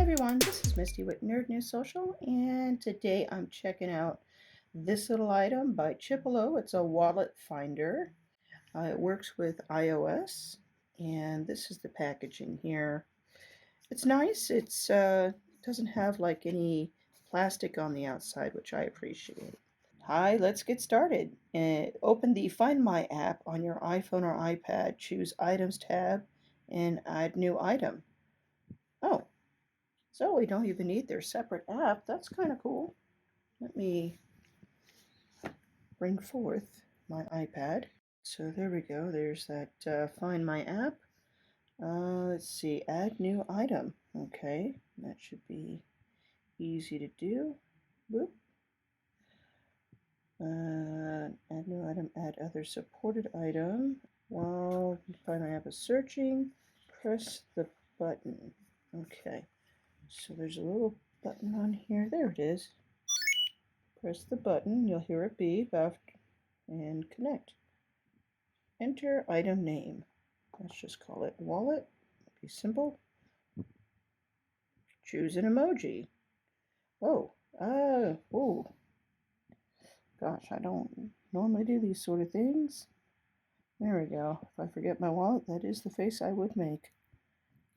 everyone, this is Misty with Nerd News Social, and today I'm checking out this little item by Chipolo. It's a wallet finder. It works with iOS, and this is the packaging here. It's nice. It's doesn't have like any plastic on the outside, which I appreciate. Hi, let's get started. Open the Find My app on your iPhone or iPad. Choose Items tab and add new item. Oh, so we don't even need their separate app. That's kind of cool. Let me bring forth my iPad. So there we go. There's that Find My app. Let's see, add new item. Okay, that should be easy to do. Boop. Add new item, add other supported item. While Find My app is searching, press the button. Okay, so there's a little button on here. There it is. Press the button, you'll hear it beep after, and connect. Enter item name. Let's just call it wallet. Be simple. Choose an emoji. Oh, oh. Gosh, I don't normally do these sort of things. There we go. If I forget my wallet, that is the face I would make.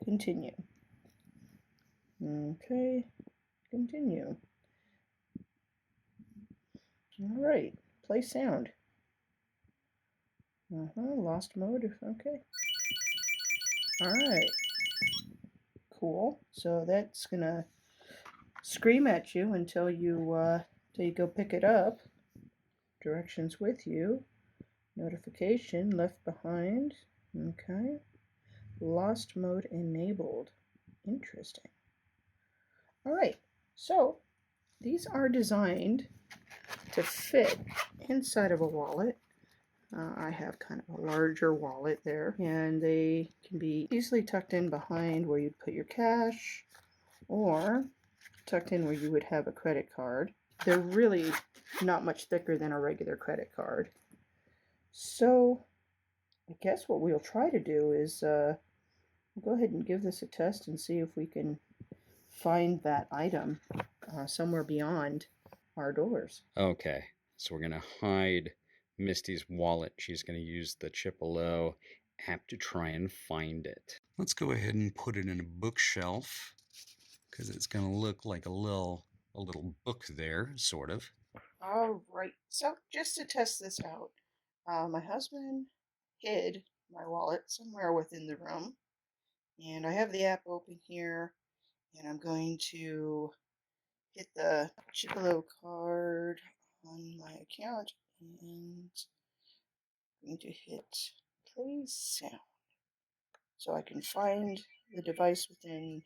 Continue. Okay, continue. All right, play sound. Lost mode. Okay. All right. Cool. So that's gonna scream at you until you go pick it up. Directions with you. Notification left behind. Okay. Lost mode enabled. Interesting. All right. So these are designed to fit inside of a wallet. I have kind of a larger wallet there, and they can be easily tucked in behind where you'd put your cash, or tucked in where you would have a credit card. They're really not much thicker than a regular credit card. So I guess what we'll try to do is go ahead and give this a test and see if we can find that item somewhere beyond our doors. Okay, so we're going to hide Misty's wallet. She's going to use the Chipolo app to try and find it. Let's go ahead and put it in a bookshelf because it's going to look like a little book there, sort of. All right, so just to test this out, my husband hid my wallet somewhere within the room, and I have the app open here, and I'm going to hit the Chipolo card on my account, and I'm going to hit play sound so I can find the device within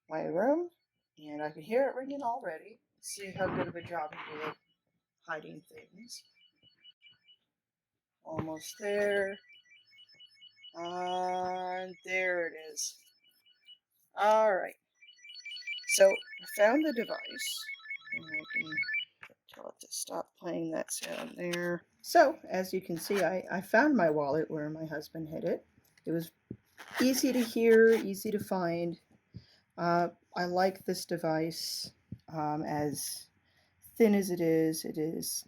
my room, and I can hear it ringing already. Let's see how good of a job he did hiding things. Almost there. There it is. Alright. So, I found the device. And I can tell it to stop playing that sound there. So, as you can see, I found my wallet where my husband hid it. It was easy to hear, easy to find. I like this device. As thin as it is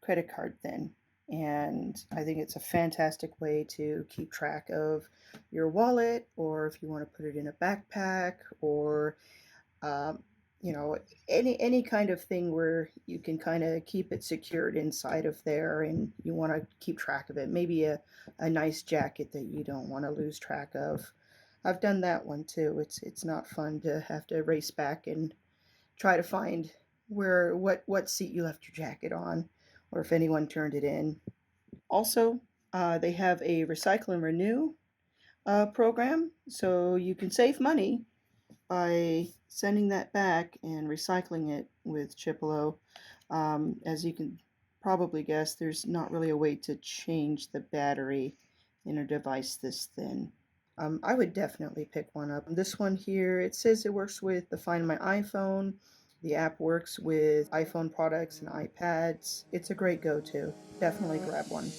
credit card thin. And I think it's a fantastic way to keep track of your wallet, or if you want to put it in a backpack, or um, any kind of thing where you can kind of keep it secured inside of there, and you want to keep track of it. Maybe a nice jacket that you don't want to lose track of. I've done that one too. It's not fun to have to race back and try to find what seat you left your jacket on, or if anyone turned it in. Also, they have a recycle and renew program, so you can save money by sending that back and recycling it with Chipolo. As you can probably guess, there's not really a way to change the battery in a device this thin. I would definitely pick one up. This one here, it says it works with the Find My iPhone. The app works with iPhone products and iPads. It's a great go-to. Definitely grab one.